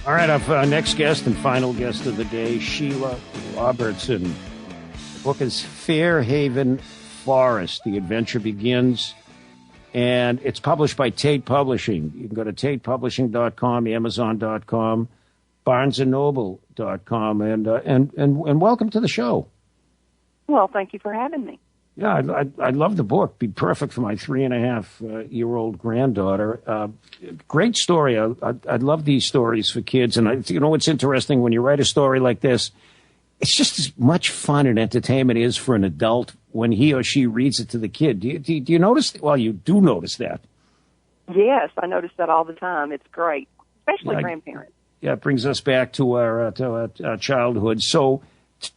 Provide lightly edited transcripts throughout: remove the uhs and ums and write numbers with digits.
All right, our next guest and final guest of the day, Sheila Robertson. The book is Fairhaven Forest. The adventure begins, and it's published by Tate Publishing. You can go to tatepublishing.com, amazon.com, barnesandnoble.com, and welcome to the show. Well, thank you for having me. Yeah, I love the book. Be perfect for my 3.5-year-old granddaughter. Great story. I love these stories for kids. And you know what's interesting? When you write a story like this, it's just as much fun and entertainment is for an adult when he or she reads it to the kid. Do you notice? Well, you do notice that. Yes, I notice that all the time. It's great, especially grandparents. Yeah, it brings us back to our childhood. So,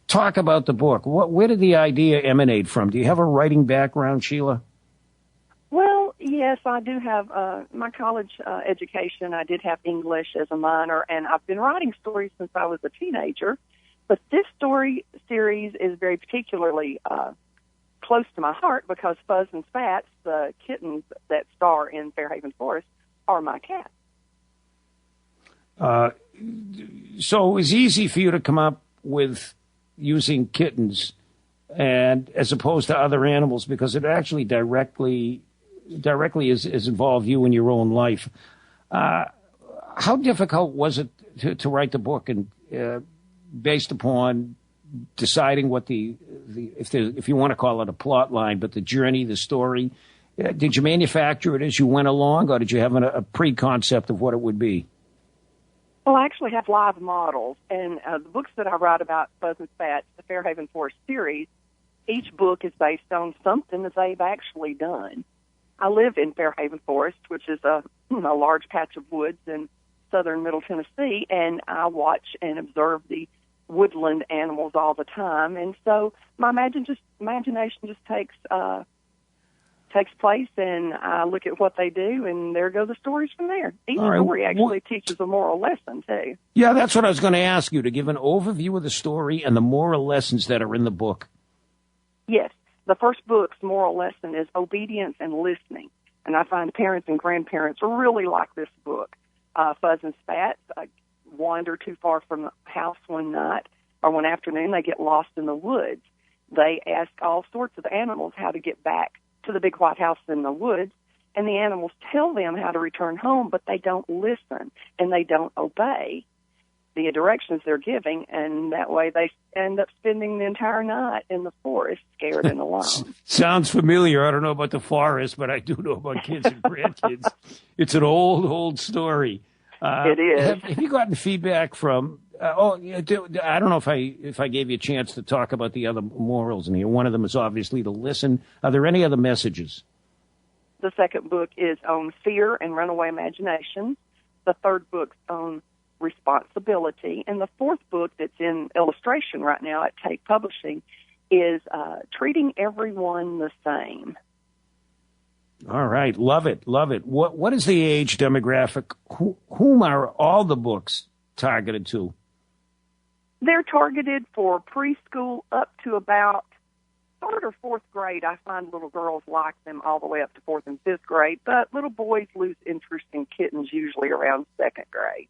talk about the book. Where did the idea emanate from? Do you have a writing background, Sheila? Well, yes, I do have my college education. I did have English as a minor, and I've been writing stories since I was a teenager. But this story series is very particularly close to my heart because Fuzz and Spats, the kittens that star in Fairhaven Forest, are my cats. So it was easy for you to come up with using kittens and as opposed to other animals because it actually directly is involved you in your own life. How difficult was it to write the book and based upon deciding what if you want to call it a plot line, but the journey, the story, did you manufacture it as you went along or did you have a pre-concept of what it would be? Well, I actually have live models, and the books that I write about Fuzz and Spats, the Fairhaven Forest series, each book is based on something that they've actually done. I live in Fairhaven Forest, which is a large patch of woods in southern Middle Tennessee, and I watch and observe the woodland animals all the time, and so my imagination just takes place, and I look at what they do, and there go the stories from there. Each story actually teaches a moral lesson, too. Yeah, that's what I was going to ask you, to give an overview of the story and the moral lessons that are in the book. Yes. The first book's moral lesson is obedience and listening, and I find parents and grandparents really like this book. Fuzz and Spats wander too far from the house one night or one afternoon. They get lost in the woods. They ask all sorts of animals how to get back to the big white house in the woods, and the animals tell them how to return home, but they don't listen, and they don't obey the directions they're giving, and that way they end up spending the entire night in the forest, scared and alone. Sounds familiar. I don't know about the forest, but I do know about kids and grandkids. It's an old story. It is. Have you gotten feedback from... I don't know if I gave you a chance to talk about the other morals in here. One of them is obviously to listen. Are there any other messages? The second book is on fear and runaway imagination. The third book's on responsibility. And the fourth book that's in illustration right now at Tate Publishing is treating everyone the same. All right. Love it. What is the age demographic? Whom are all the books targeted to? They're targeted for preschool up to about third or fourth grade. I find little girls like them all the way up to fourth and fifth grade, but little boys lose interest in kittens usually around second grade.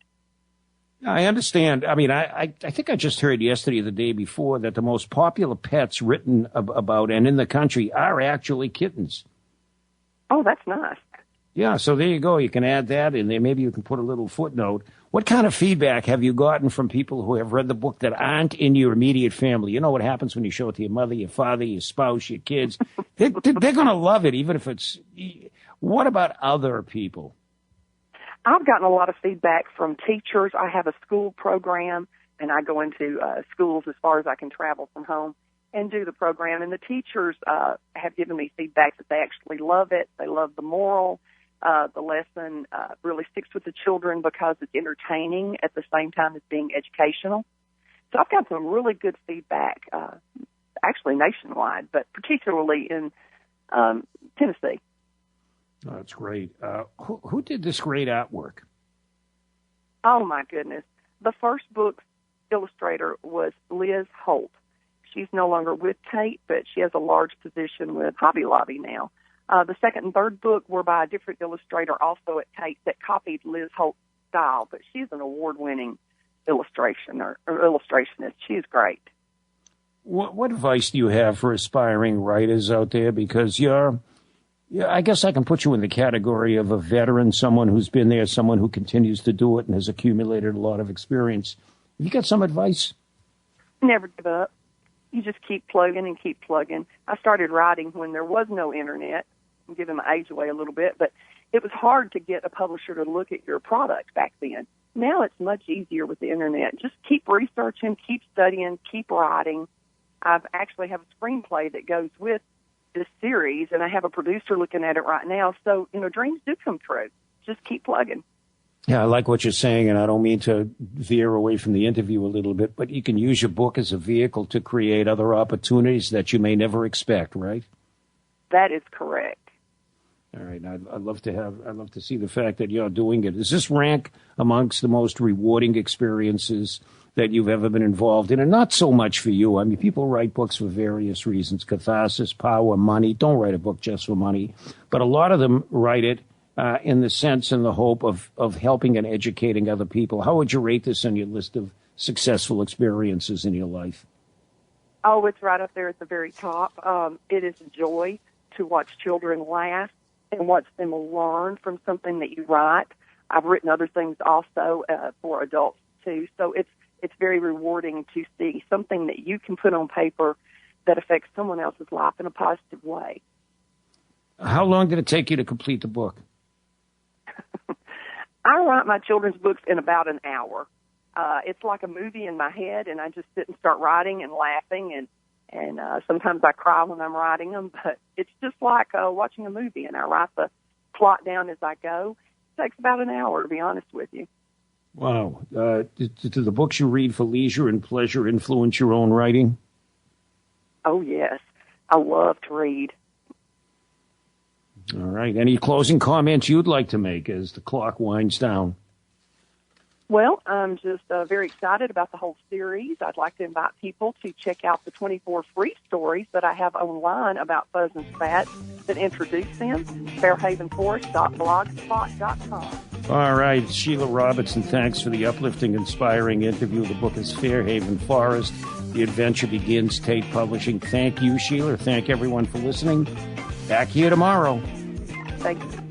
I understand. I mean, I think I just heard yesterday or the day before that the most popular pets written about and in the country are actually kittens. Oh, that's nice. Yeah, so there you go. You can add that in there. Maybe you can put a little footnote. What kind of feedback have you gotten from people who have read the book that aren't in your immediate family? You know what happens when you show it to your mother, your father, your spouse, your kids. They're going to love it, even if it's... What about other people? I've gotten a lot of feedback from teachers. I have a school program, and I go into schools as far as I can travel from home and do the program. And the teachers have given me feedback that they actually love it. They love the moral. The lesson really sticks with the children because it's entertaining at the same time as being educational. So I've got some really good feedback, actually nationwide, but particularly in Tennessee. Oh, that's great. Who did this great artwork? Oh, my goodness. The first book's illustrator was Liz Holt. She's no longer with Tate, but she has a large position with Hobby Lobby now. The second and third book were by a different illustrator also at Tate that copied Liz Holt's style, but she's an award-winning illustrationist. She's great. What advice do you have for aspiring writers out there? Because I guess I can put you in the category of a veteran, someone who's been there, someone who continues to do it and has accumulated a lot of experience. You got some advice? Never give up. You just keep plugging and keep plugging. I started writing when there was no internet. I'm giving my age away a little bit, but it was hard to get a publisher to look at your product back then. Now it's much easier with the internet. Just keep researching, keep studying, keep writing. I've actually have a screenplay that goes with this series, and I have a producer looking at it right now. So, dreams do come true. Just keep plugging. Yeah, I like what you're saying, and I don't mean to veer away from the interview a little bit, but you can use your book as a vehicle to create other opportunities that you may never expect, right? That is correct. All right, I'd love to see the fact that you're doing it. Does this rank amongst the most rewarding experiences that you've ever been involved in? And not so much for you. I mean, people write books for various reasons: catharsis, power, money. Don't write a book just for money, but a lot of them write it in the sense and the hope of helping and educating other people. How would you rate this on your list of successful experiences in your life? Oh, it's right up there at the very top. It is a joy to watch children laugh and watch them learn from something that you write. I've written other things also for adults too, so it's very rewarding to see something that you can put on paper that affects someone else's life in a positive way. How long did it take you to complete the book? I write my children's books in about an hour. It's like a movie in my head, and I just sit and start writing and laughing, and sometimes I cry when I'm writing them, but it's just like watching a movie, and I write the plot down as I go. It takes about an hour, to be honest with you. Wow. Do the books you read for leisure and pleasure influence your own writing? Oh, yes. I love to read. All right. Any closing comments you'd like to make as the clock winds down? Well, I'm just very excited about the whole series. I'd like to invite people to check out the 24 free stories that I have online about fuzz and spats that introduce them, fairhavenforest.blogspot.com. All right, Sheila Robertson, thanks for the uplifting, inspiring interview. The book is Fairhaven Forest. The adventure begins. Tate Publishing. Thank you, Sheila. Thank everyone for listening. Back here tomorrow. Thank you.